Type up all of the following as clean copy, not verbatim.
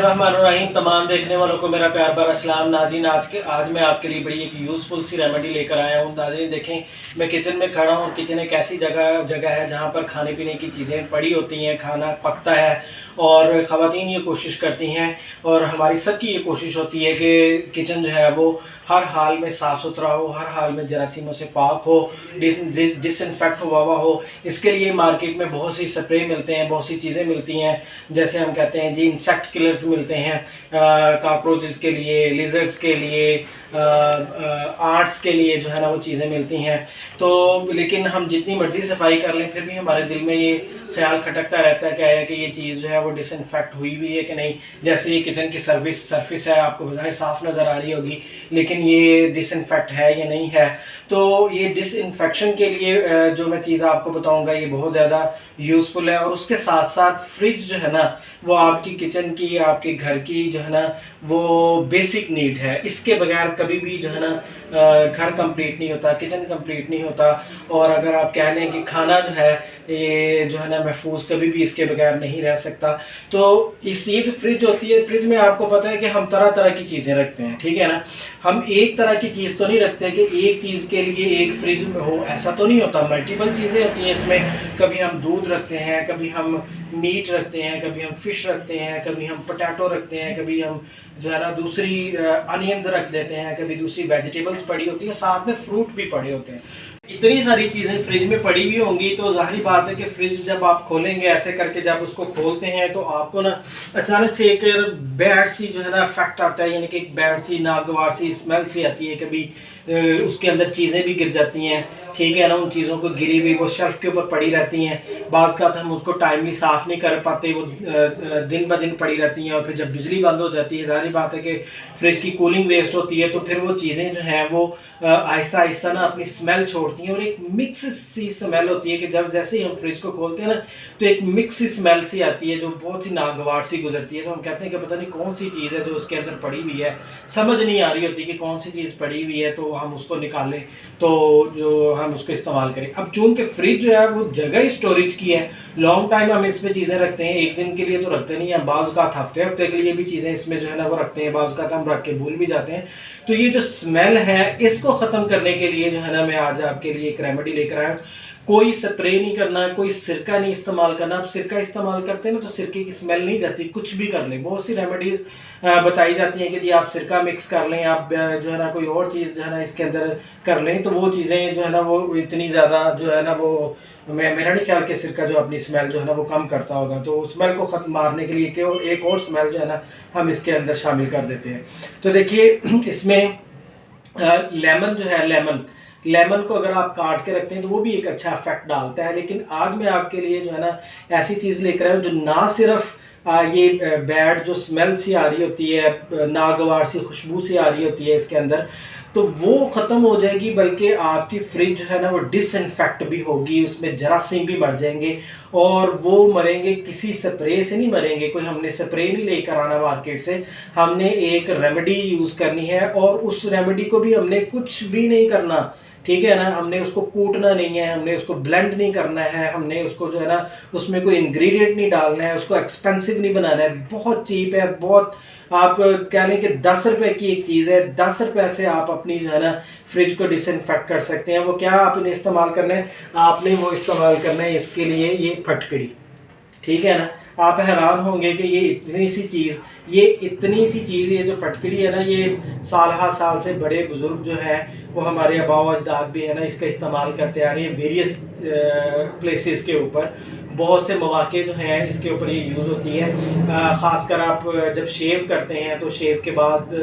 रहमानुर्रहीम। तमाम देखने वालों को मेरा प्यार भरा सलाम। नाज़रीन, आज मैं आपके लिए बड़ी एक यूज़फुल सी रेमेडी लेकर आया हूँ। नाज़रीन देखें, मैं किचन में खड़ा हूँ। किचन एक ऐसी जगह है जहाँ पर खाने पीने की चीज़ें पड़ी होती हैं, खाना पकता है और ख़वातीन ये कोशिश करती हैं और हमारी सबकी ये कोशिश होती है कि किचन जो है वो हर हाल में साफ़ सुथरा हो, हर हाल में जरासीमों से पाक हो, डिसइंफेक्ट हुआ हो। इसके लिए मार्केट में बहुत सी स्प्रे मिलते हैं, बहुत सी चीज़ें मिलती हैं, जैसे हम कहते हैं जी इंसेक्ट किलर्स मिलते हैं, कॉकरोचेस के लिए, लिजर्ड्स के लिए, आर्ट्स के लिए जो है ना वो चीज़ें मिलती हैं। तो लेकिन हम जितनी मर्ज़ी सफाई कर लें फिर भी हमारे दिल में ये ख्याल खटकता रहता है क्या है कि ये चीज़ जो है वो डिसइंफेक्ट हुई हुई है कि नहीं। जैसे ये किचन की सरफेस है, आपको बज़ाहिर साफ़ नज़र आ रही होगी, लेकिन ये डिसइंफेक्ट है या नहीं है। तो ये डिसइंफेक्शन के लिए जो मैं चीज़ आपको बताऊंगा ये बहुत ज़्यादा यूज़फुल है। और उसके साथ साथ फ्रिज जो है ना वो आपकी किचन की, आपके घर की जो है ना वो बेसिक नीड है। इसके बगैर कभी भी जो है ना घर कंप्लीट नहीं होता, किचन कंप्लीट नहीं होता। और अगर आप कह लें कि खाना जो है ये जो है ना महफूज कभी भी इसके बगैर नहीं रह सकता। तो ये जो फ्रिज होती है, फ्रिज में आपको पता है कि हम तरह तरह की चीज़ें रखते हैं, ठीक है ना। हम एक तरह की चीज़ तो नहीं रखते कि एक चीज़ के लिए एक फ्रिज हो, ऐसा तो नहीं होता। मल्टीपल चीज़ें होती हैं इसमें। कभी हम दूध रखते हैं, कभी हम मीट रखते हैं, कभी हम फिश रखते हैं, कभी हम पोटैटो रखते हैं, कभी हम जो है ना दूसरी अनियंस रख देते हैं, कभी दूसरी वेजिटेबल्स पड़ी होती हैं, साथ में फ्रूट भी पड़े होते हैं। इतनी सारी चीज़ें फ्रिज में पड़ी हुई होंगी तो ज़ाहिर बात है कि फ्रिज जब आप खोलेंगे ऐसे करके, जब उसको खोलते हैं तो आपको ना अचानक से एक बैड सी जो है ना इफेक्ट आता है, यानी कि एक बैड सी नागवार सी स्मेल सी आती है। कभी उसके अंदर चीज़ें भी गिर जाती हैं, ठीक है ना। उन चीज़ों को गिरी हुई वो शेल्फ के ऊपर पड़ी रहती हैं। बाज़ का हम उसको टाइमली साफ़ नहीं कर पाते, वो दिन ब दिन पड़ी रहती हैं। और फिर जब बिजली बंद हो जाती है, ज़ाहिर बात है कि फ्रिज की कूलिंग वेस्ट होती है, तो फिर वो चीज़ें जो हैं वो आहिस्ता आहिस्ता ना अपनी स्मेल छोड़ती हैं और एक मिक्स सी स्मेल होती है कि जब जैसे ही हम फ्रिज को खोलते हैं ना तो एक मिक्स सी स्मेल सी आती है जो बहुत ही नागवार सी गुजरती है। तो हम कहते हैं कि पता नहीं कौन सी चीज़ है जो उसके अंदर पड़ी हुई है, समझ नहीं आ रही होती कि कौन सी चीज़ पड़ी हुई है, तो हम उसको निकालें तो जो हम उसको इस्तेमाल करें। अब चूँकि फ्रिज जो है वो जगह स्टोरेज की है, लॉन्ग टाइम हम इसमें चीज़ें रखते हैं, एक दिन के लिए तो रखते नहीं हैं, बाज़ का हफ्ते हफ्ते के लिए भी चीज़ें इसमें जो है ना वो रखते हैं, बाज़ का हम रख के भूल भी जाते हैं। तो ये जो स्मेल है इसको ख़त्म करने के लिए जो है ना मैं आज आपके लिए एक रेमेडी लेकर आया हूँ। कोई स्प्रे नहीं करना, कोई सिरका नहीं इस्तेमाल करना। आप सिरका इस्तेमाल करते हैं ना तो सिरके की स्मेल नहीं जाती, कुछ भी कर लें। बहुत सी रेमेडीज़ बताई जाती हैं कि जी आप सिरका मिक्स कर लें, आप जो है ना कोई और चीज़ जो है ना इसके अंदर कर लें, तो वो चीज़ें जो है ना वो इतनी ज़्यादा जो है ना वो मेरा नहीं ख्याल कि सिरका जो अपनी स्मेल जो है ना वो कम करता होगा। तो स्मेल को ख़त्म मारने के लिए एक और स्मेल जो है ना हम इसके अंदर शामिल कर देते हैं। तो देखिए इसमें लेमन जो है, लेमन को अगर आप काट के रखते हैं तो वो भी एक अच्छा इफेक्ट डालता है। लेकिन आज मैं आपके लिए जो है ना ऐसी चीज़ लेकर आया हूँ जो ना सिर्फ ये बैड जो स्मेल सी आ रही होती है, नागवार सी खुशबू सी आ रही होती है इसके अंदर, तो वो ख़त्म हो जाएगी, बल्कि आपकी फ्रिज जो है ना वो डिसइंफेक्ट भी होगी, उसमें जरासीम भी मर जाएंगे। और वो मरेंगे किसी स्प्रे से नहीं मरेंगे, कोई हमने स्प्रे नहीं लेकर आना मार्केट से, हमने एक रेमेडी यूज़ करनी है। और उस रेमेडी को भी हमने कुछ भी नहीं करना, ठीक है ना। हमने उसको कूटना नहीं है, हमने उसको ब्लेंड नहीं करना है, हमने उसको जो है ना उसमें कोई इंग्रेडिएंट नहीं डालना है, उसको एक्सपेंसिव नहीं बनाना है। बहुत चीप है, बहुत आप कह लें कि 10 रुपये की एक चीज़ है, 10 रुपये से आप अपनी जो है ना फ्रिज को डिसइंफेक्ट कर सकते हैं। वो क्या आपने इस्तेमाल करना है, आपने वो इस्तेमाल करना है इसके लिए ये फटकड़ी, ठीक है ना। आप हैरान होंगे कि ये इतनी सी चीज़, ये जो फटकड़ी है ना, ये साल हर साल से बड़े बुज़ुर्ग जो हैं वो हमारे आबा अजदाद भी है ना इसका इस्तेमाल करते आ रहे हैं। वेरियस प्लेसेस के ऊपर बहुत से मौके जो हैं इसके ऊपर ये यूज़ होती है। ख़ासकर आप जब शेव करते हैं तो शेव के बाद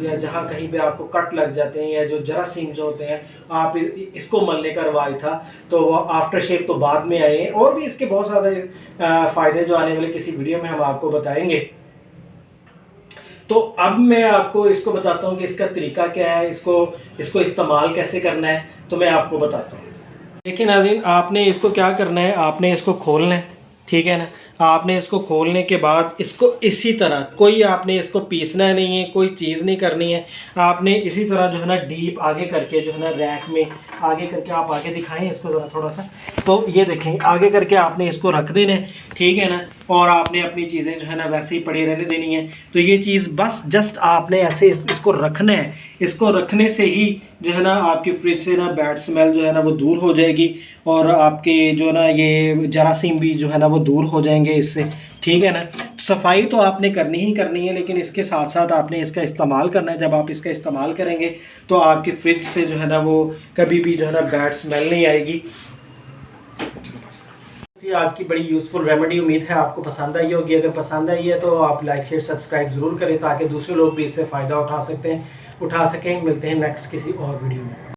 या जहाँ कहीं पे आपको कट लग जाते हैं या जो जरासीम जो होते हैं, आप इसको मलने का रवाज था, तो वो आफ्टर शेव तो बाद में आए हैं। और भी इसके बहुत ज़्यादा फ़ायदे जो आने वाले किसी वीडियो में हम आपको बताएंगे। तो अब मैं आपको इसको बताता हूँ कि इसका तरीका क्या है, इसको इस्तेमाल कैसे करना है, तो मैं आपको बताता हूँ। देखिए नाज़रीन, आपने इसको क्या करना है, आपने इसको खोलना है, ठीक है ना। आपने इसको खोलने के बाद इसको इसी तरह, कोई आपने इसको पीसना नहीं है, कोई चीज़ नहीं करनी है। आपने इसी तरह जो है ना डीप आगे करके जो है ना रैक में आगे करके, आप आगे दिखाएं इसको ज़रा थोड़ा सा, तो ये देखें आगे करके आपने इसको रख देना है, ठीक है ना। और आपने अपनी चीज़ें जो है ना वैसे ही पड़ी रहने देनी है। तो ये चीज़ बस जस्ट आपने ऐसे इसको रखना है। इसको रखने से ही जो है ना आपकी फ्रिज से ना बैड स्मेल जो है ना वो दूर हो जाएगी, और आपके जो ना ये जरासीम भी जो है ना वो दूर हो जाएंगे इससे, ठीक है ना। सफाई तो आपने करनी ही करनी है, लेकिन इसके साथ साथ आपने इसका इस्तेमाल करना है। जब आप इसका इस्तेमाल करेंगे तो आपकी फ्रिज से जो है ना वो कभी भी जो है ना बैड स्मेल नहीं आएगी। आज की बड़ी यूज़फुल रेमेडी, उम्मीद है आपको पसंद आई होगी। अगर पसंद आई है तो आप लाइक शेयर सब्सक्राइब ज़रूर करें, ताकि दूसरे लोग भी इससे फ़ायदा उठा सकें। मिलते हैं नेक्स्ट किसी और वीडियो में।